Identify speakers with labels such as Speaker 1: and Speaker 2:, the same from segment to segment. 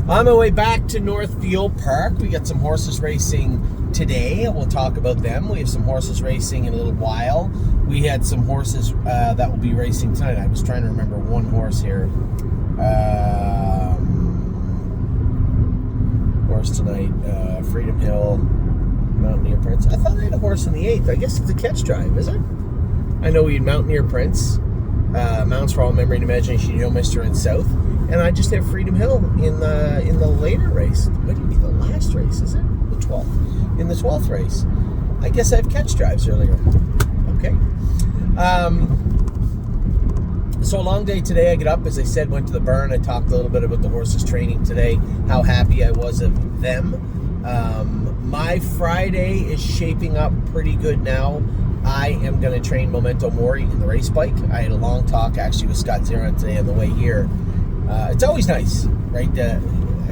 Speaker 1: On my way back to Northfield Park, we got some horses racing today. We'll talk about them. We have some horses racing in a little while. We had some horses that will be racing tonight. I was trying to remember one horse here. Horse tonight, Freedom Hill, Mountaineer Prince. I thought I had a horse in the 8th. I guess it's a catch drive, is it? I know we had Mountaineer Prince, Mounts for All Memory and Imagination, You Know Mister and South. And I just have Freedom Hill in the later race. Might be the last race, is it? The 12th. In the 12th race. I guess I have catch drives earlier. Okay. So a long day today. I get up, as I said, went to the barn. I talked a little bit about the horses training today, how happy I was of them. My Friday is shaping up pretty good now. I am going to train Memento Mori in the race bike. I had a long talk actually with Scott Zeron today on the way here. It's always nice, right? I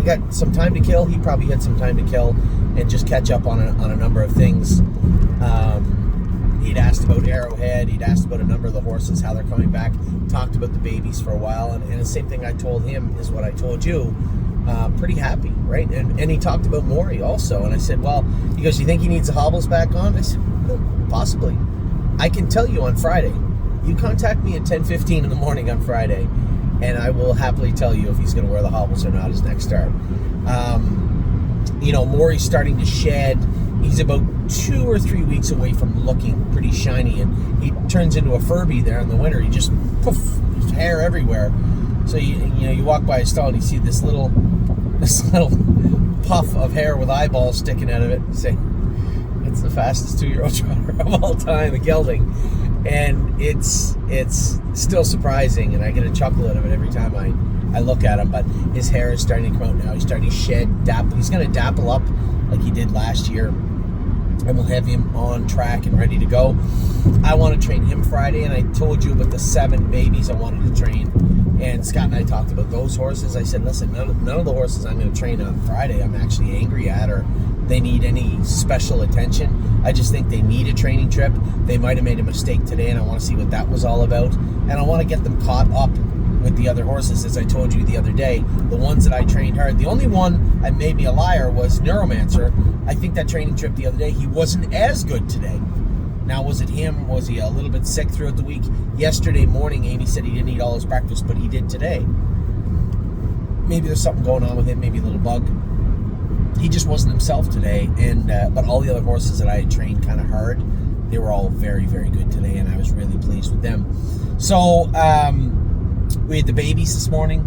Speaker 1: got some time to kill. He probably had some time to kill and just catch up on a number of things. He'd asked about Arrowhead. He'd asked about a number of the horses, how they're coming back. Talked about the babies for a while. And the same thing I told him is what I told you. Pretty happy, right? And he talked about Maury also. And I said, well, he goes, you think he needs the hobbles back on? I said, no, possibly. I can tell you on Friday. You contact me at 10:15 in the morning on Friday, and I will happily tell you if he's going to wear the hobbles or not his next start. Maury's starting to shed. He's about 2 or 3 weeks away from looking pretty shiny, and he turns into a Furby there in the winter. He just, poof, hair everywhere. So you walk by his stall and you see this little puff of hair with eyeballs sticking out of it. And say, it's the fastest 2-year-old trotter of all time, the gelding. And it's still surprising, and I get a chuckle out of it every time I look at him. But his hair is starting to come out now. He's starting to shed, dapple. He's going to dapple up like he did last year, and we'll have him on track and ready to go. I want to train him Friday, and I told you about the 7 babies I wanted to train. And Scott and I talked about those horses. I said, listen, none of the horses I'm going to train on Friday I'm actually angry at or they need any special attention. I just think they need a training trip. They might have made a mistake today, and I want to see what that was all about. And I want to get them caught up with the other horses, as I told you the other day. The ones that I trained hard. The only one that made me a liar was Neuromancer. I think that training trip the other day, he wasn't as good today. Now, was it him? Was he a little bit sick throughout the week? Yesterday morning, Amy said he didn't eat all his breakfast, but he did today. Maybe there's something going on with him, maybe a little bug. He just wasn't himself today, but all the other horses that I had trained kind of hard, they were all very, very good today, and I was really pleased with them. So, we had the babies this morning,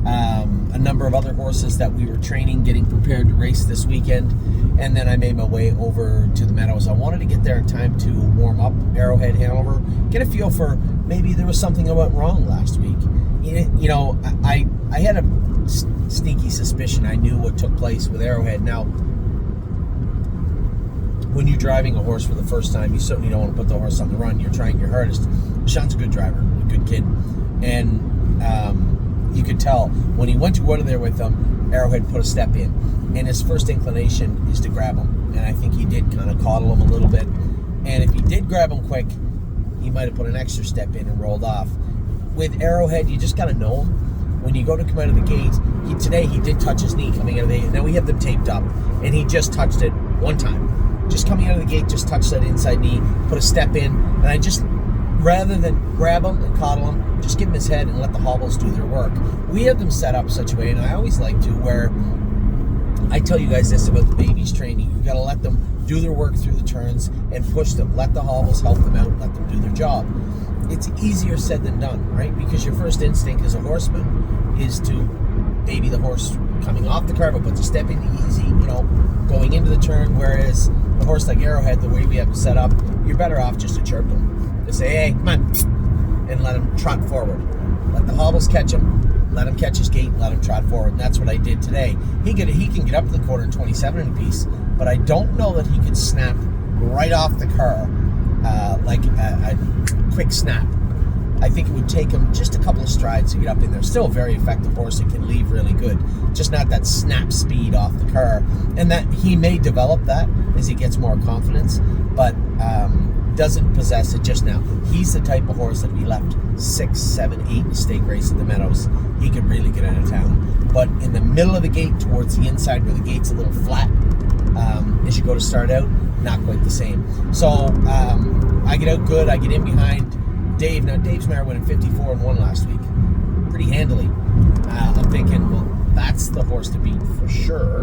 Speaker 1: a number of other horses that we were training, getting prepared to race this weekend, and then I made my way over to the meadows. I wanted to get there in time to warm up Arrowhead Hanover, get a feel for maybe there was something that went wrong last week. I had a sneaky suspicion I knew what took place with Arrowhead. Now, when you're driving a horse for the first time, you certainly don't want to put the horse on the run. You're trying your hardest. Sean's a good driver, a good kid, and you could tell when he went to go out of there with them, Arrowhead put a step in, and his first inclination is to grab him, and I think he did kind of coddle him a little bit, and if he did grab him quick, he might have put an extra step in and rolled off. With Arrowhead, you just got to know him. When you go to come out of the gate, today he did touch his knee coming out of the gate. Now we have them taped up, and he just touched it one time. Just coming out of the gate, just touched that inside knee, put a step in, and I just, rather than grab him and coddle him, just give him his head and let the hobbles do their work. We have them set up such a way, and I always like to, where I tell you guys this about the babies training. You got to let them do their work through the turns and push them. Let the hobbles help them out, let them do their job. It's easier said than done, right? Because your first instinct as a horseman is to baby the horse coming off the curve, but to step in easy, going into the turn. Whereas a horse like Arrowhead, the way we have it set up, you're better off just to chirp him. To say, hey, come on, and let him trot forward. Let the hobbles catch him, let him catch his gait, and let him trot forward. And that's what I did today. He can get up to the quarter in 27 in a piece, but I don't know that he could snap right off the car like a quick snap. I think it would take him just a couple of strides to get up in there. Still a very effective horse that can leave really good. Just not that snap speed off the car. And that he may develop that as he gets more confidence, but doesn't possess it just now. He's the type of horse that if he left 6, 7, 8 in a stake race in the meadows, he could really get out of town. but in the middle of the gate towards the inside where the gate's a little flat, as you go to start out, not quite the same. So I get out good. I get in behind Dave. Now Dave's mare went in 54-1 last week, pretty handily. I'm thinking, well, that's the horse to beat for sure.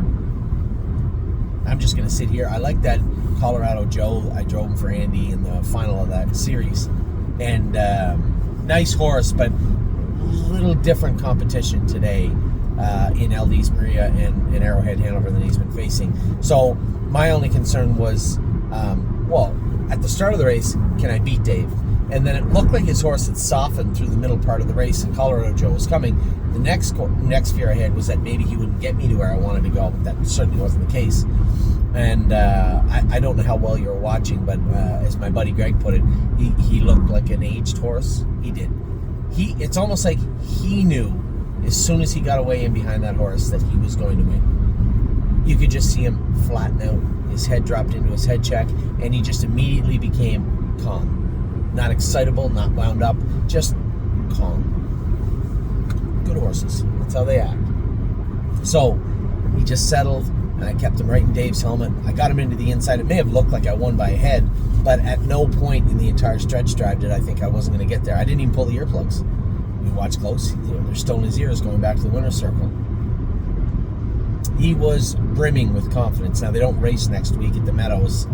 Speaker 1: I'm just going to sit here. I like that Colorado Joe. I drove him for Andy in the final of that series. And nice horse, but little different competition today in LD's Maria and Arrowhead Hanover than he's been facing. So my only concern was, well, at the start of the race, can I beat Dave? And then it looked like his horse had softened through the middle part of the race and Colorado Joe was coming. The next fear I had was that maybe he wouldn't get me to where I wanted to go, but that certainly wasn't the case. And I don't know how well you were watching, but as my buddy Greg put it, he looked like an aged horse. He did. It's almost like he knew as soon as he got away in behind that horse that he was going to win. You could just see him flatten out. His head dropped into his head check, and he just immediately became calm. Not excitable, not wound up, just calm. Good horses. That's how they act. So he just settled, and I kept him right in Dave's helmet. I got him into the inside. It may have looked like I won by a head, but at no point in the entire stretch drive did I think I wasn't going to get there. I didn't even pull the earplugs. You watch close, they're still in his ears going back to the winner's circle. He was brimming with confidence. Now, they don't race next week at the Meadows,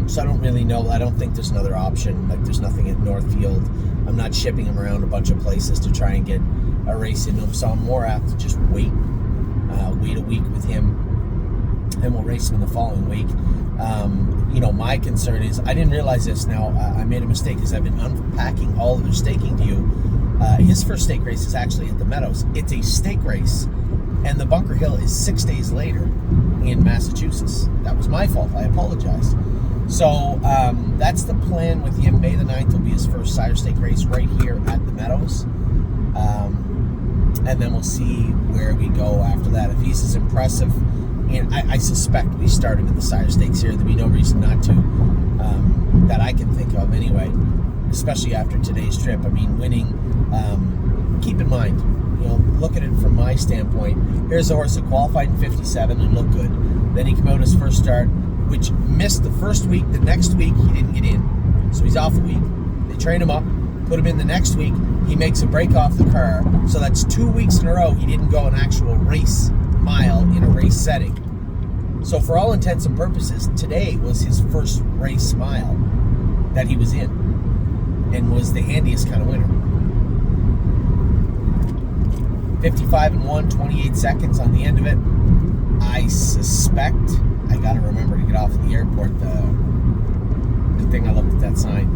Speaker 1: so I don't really know. I don't think there's another option. Like, there's nothing at Northfield. I'm not shipping him around a bunch of places to try and get a race into him, so I'm more apt to just wait a week with him, and we'll race him in the following week. My concern is, I didn't realize this. Now, I made a mistake as I've been unpacking all of their staking to you. His first stake race is actually at the Meadows. It's a stake race, and the Bunker Hill is 6 days later in Massachusetts. That was my fault. I apologize. So that's the plan with him. May the 9th will be his first sire stake race right here at the Meadows. And then we'll see where we go after that. If he's as impressive, and I suspect we start him in the sire stakes here. There'd be no reason not to, that I can think of anyway, especially after today's trip. I mean, winning, keep in mind, look at it from my standpoint. Here's a horse that qualified in 57 and looked good. Then he came out his first start, which missed the first week. The next week, he didn't get in. So he's off a week. They train him up, put him in the next week. He makes a break off the car. So that's 2 weeks in a row he didn't go an actual race mile in a race setting. So for all intents and purposes, today was his first race mile that he was in and was the handiest kind of winner. 55-1, 28 seconds on the end of it. I suspect I got to remember to get off at the airport. Good thing I looked at that sign.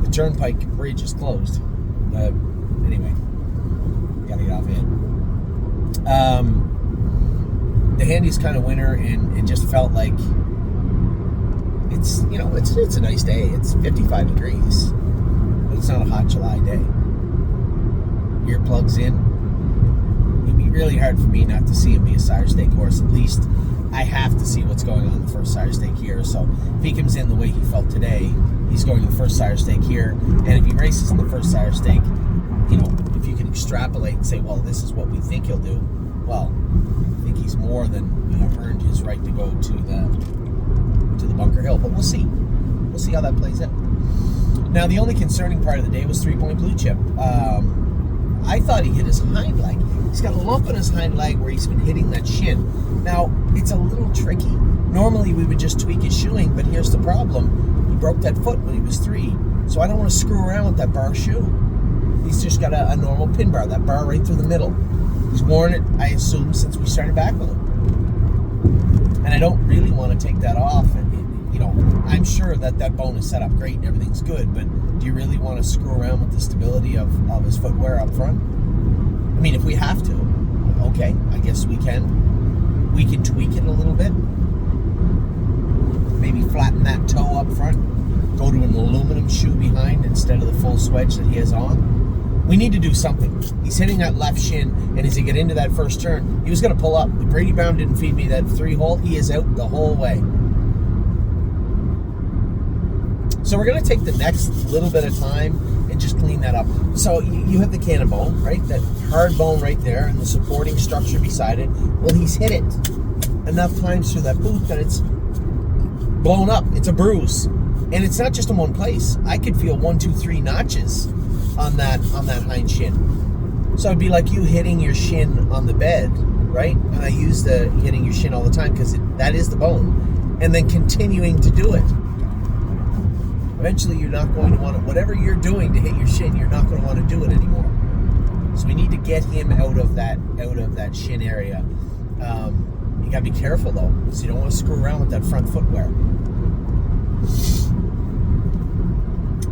Speaker 1: The Turnpike Bridge is closed. Anyway, got to get off in. The handiest kind of winner, and just felt like it's a nice day. It's 55 degrees, but it's not a hot July day. Earplugs in. It'd be really hard for me not to see him be a sire stake horse. At least I have to see what's going on in the first sire stake here. So if he comes in the way he felt today, he's going to the first sire stake here. And if he races in the first sire stake, if you can extrapolate and say, well, this is what we think he'll do, well, I think he's more than earned his right to go to the Bunker Hill. But we'll see. We'll see how that plays out. Now, the only concerning part of the day was 3-point blue chip. I thought he hit his hind leg. He's got a lump in his hind leg where he's been hitting that shin. Now, it's a little tricky. Normally, we would just tweak his shoeing, but here's the problem. He broke that foot when he was 3, so I don't want to screw around with that bar shoe. He's just got a normal pin bar, that bar right through the middle. He's worn it, I assume, since we started back with him. And I don't really want to take that off. And, I'm sure that bone is set up great and everything's good, but do you really want to screw around with the stability of his footwear up front? I mean, if we have to, okay, I guess we can. We can tweak it a little bit. Maybe flatten that toe up front. Go to an aluminum shoe behind instead of the full swedge that he has on. We need to do something. He's hitting that left shin, and as he get into that first turn, he was going to pull up. The Brady Brown didn't feed me that 3-hole. He is out the whole way. So we're going to take the next little bit of time and and just clean that up. So you have the cannon bone, right? That hard bone right there, and the supporting structure beside it. Well, he's hit it enough times through that boot that it's blown up. It's a bruise, and it's not just in one place. I could feel 1, 2, 3 notches on that hind shin. So it'd be like you hitting your shin on the bed, right? And I use the hitting your shin all the time because that is the bone, and then continuing to do it. Eventually, you're not going to want to, whatever you're doing to hit your shin, you're not going to want to do it anymore. So we need to get him out of that shin area. You got to be careful though, so you don't want to screw around with that front footwear.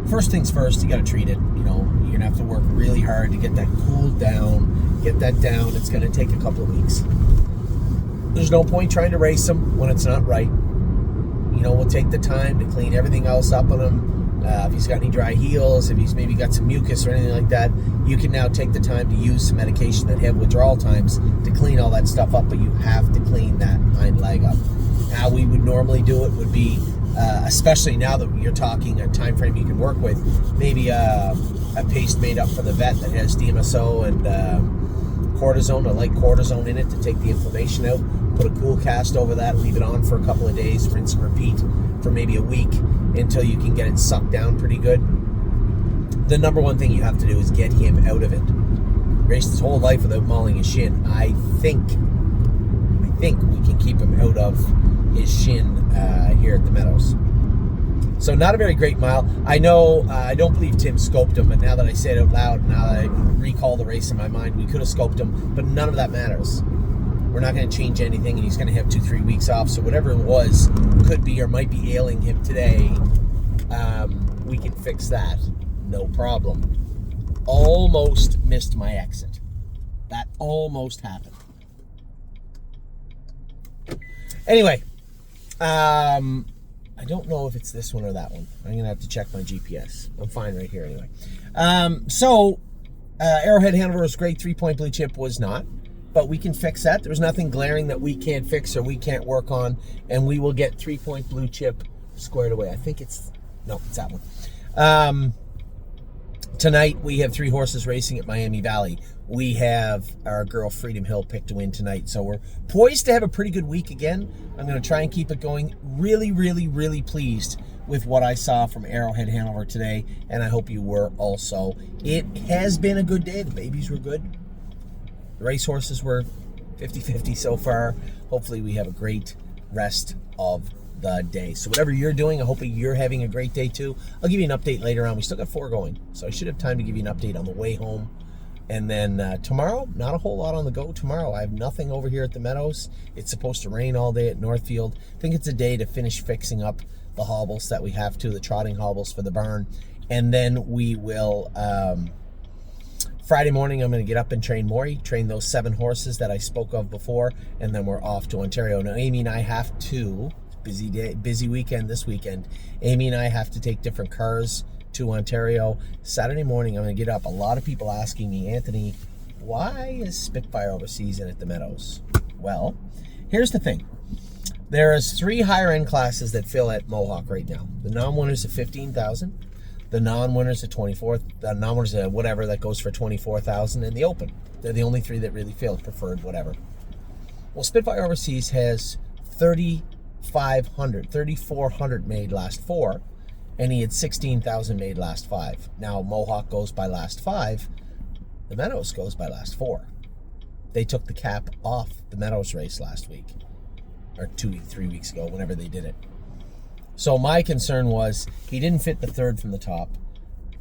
Speaker 1: First things first, you got to treat it. You're going to have to work really hard to get that cooled down, get that down. It's going to take a couple of weeks. There's no point trying to race him when it's not right. We'll take the time to clean everything else up on him. If he's got any dry heels, if he's maybe got some mucus or anything like that, you can now take the time to use some medication that have withdrawal times to clean all that stuff up, but you have to clean that hind leg up. How we would normally do it would be, especially now that you're talking a time frame you can work with, maybe a paste made up for the vet that has DMSO and cortisone, a light cortisone in it to take the inflammation out. Put a cool cast over that, leave it on for a couple of days, rinse and repeat for maybe a week until you can get it sucked down pretty good. The number one thing you have to do is get him out of it. Raced his whole life without mauling his shin. I think we can keep him out of his shin here at the Meadows. So not a very great mile. I know, I don't believe Tim scoped him, but now that I say it out loud, now that I recall the race in my mind, we could have scoped him, but none of that matters. We're not going to change anything, and he's going to have 2-3 weeks off, so whatever it was could be or might be ailing him today, we can fix that. No problem. Almost missed my exit. That almost happened. Anyway, I don't know if it's this one or that one. I'm going to have to check my GPS. I'm fine right here anyway. Arrowhead Hanover's great 3-point blue chip was not, but we can fix that. There's nothing glaring that we can't fix or we can't work on, and we will get 3-point blue chip squared away. I think it's that one. Tonight we have 3 horses racing at Miami Valley. We have our girl Freedom Hill picked to win tonight, so we're poised to have a pretty good week again. I'm going to try and keep it going. Really, really, really pleased with what I saw from Arrowhead Hanover today, and I hope you were also. It has been a good day. The babies were good. The racehorses were 50-50 so far. Hopefully we have a great rest of the day. So whatever you're doing, I hope you're having a great day too. I'll give you an update later on. We still got 4 going, so I should have time to give you an update on the way home. And then tomorrow, not a whole lot on the go tomorrow. I have nothing over here at the Meadows. It's supposed to rain all day at Northfield. I think it's a day to finish fixing up the hobbles that we have to, the trotting hobbles for the barn. And then we will, Friday morning, I'm going to get up and train Maury, train those 7 horses that I spoke of before, and then we're off to Ontario. Now, Amy and I have to, busy weekend this weekend, Amy and I have to take different cars to Ontario. Saturday morning, I'm going to get up. A lot of people asking me, Anthony, why is Spitfire overseas and at the Meadows? Well, here's the thing. There is 3 higher end classes that fill at Mohawk right now. The non-winners of 15,000, the non-winners of 24, the non-winners of whatever that goes for 24,000, and the Open. They're the only 3 that really fill, preferred whatever. Well, Spitfire overseas has 3,400 made last 4. And he had 16,000 made last 5. Now, Mohawk goes by last 5. The Meadows goes by last 4. They took the cap off the Meadows race last week. Or 3 weeks ago, whenever they did it. So my concern was he didn't fit the 3rd from the top.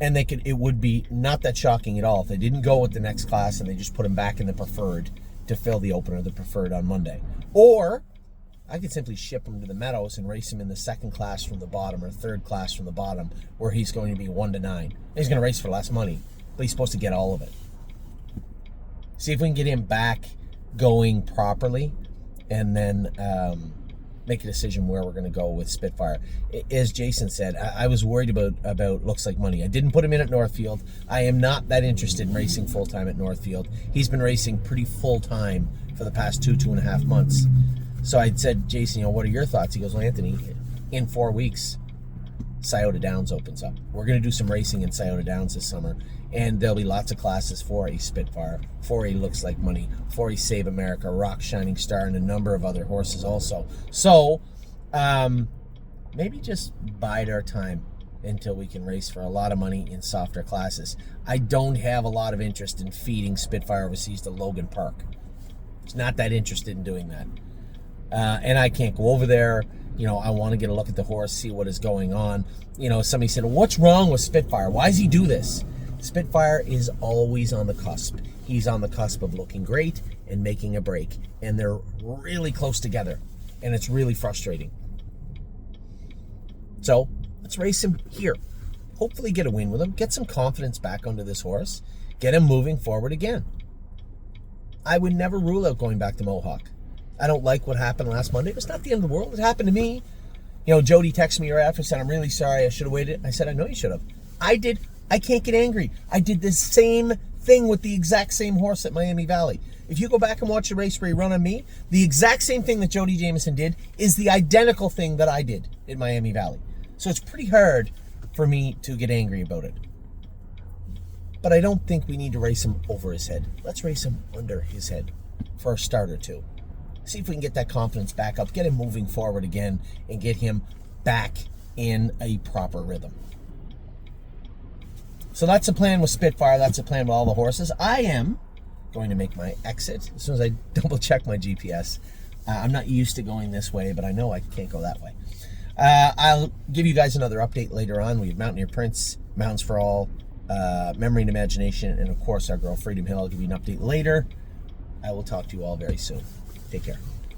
Speaker 1: And it would be not that shocking at all if they didn't go with the next class and they just put him back in the preferred to fill the Open or the preferred on Monday. Or I could simply ship him to the Meadows and race him in the 2nd class from the bottom or 3rd class from the bottom, where he's going to be 1 to 9. He's going to race for less money, but he's supposed to get all of it. See if we can get him back going properly, and then make a decision where we're going to go with Spitfire. As Jason said, I was worried about looks like money. I didn't put him in at Northfield. I am not that interested in racing full-time at Northfield. He's been racing pretty full-time for the past 2.5 months. So I said, Jason, what are your thoughts? He goes, well, Anthony, in 4 weeks, Scioto Downs opens up. We're going to do some racing in Scioto Downs this summer, and there'll be lots of classes for a Spitfire, for a Looks Like Money, for a Save America, Rock Shining Star, and a number of other horses also. So maybe just bide our time until we can race for a lot of money in softer classes. I don't have a lot of interest in feeding Spitfire overseas to Logan Park. It's not that interested in doing that. And I can't go over there. You know, I want to get a look at the horse, see what is going on. You know, somebody said, what's wrong with Spitfire? Why does he do this? Spitfire is always on the cusp. He's on the cusp of looking great and making a break. And they're really close together. And it's really frustrating. So, let's race him here. Hopefully get a win with him. Get some confidence back onto this horse. Get him moving forward again. I would never rule out going back to Mohawk. I don't like what happened last Monday. It's not the end of the world. It happened to me. You know, Jody texted me right after and said, I'm really sorry. I should have waited. I said, I know you should have. I did. I can't get angry. I did the same thing with the exact same horse at Miami Valley. If you go back and watch the race where he run on me, the exact same thing that Jody Jamieson did is the identical thing that I did at Miami Valley. So it's pretty hard for me to get angry about it. But I don't think we need to race him over his head. Let's race him under his head for a start or two. See if we can get that confidence back up, get him moving forward again, and get him back in a proper rhythm. So that's the plan with Spitfire. That's the plan with all the horses. I am going to make my exit as soon as I double check my GPS. I'm not used to going this way, but I know I can't go that way. I'll give you guys another update later on. We have Mountaineer Prince, Mountains for All, Memory and Imagination, and of course our girl Freedom Hill. I'll give you an update later. I will talk to you all very soon. Take care.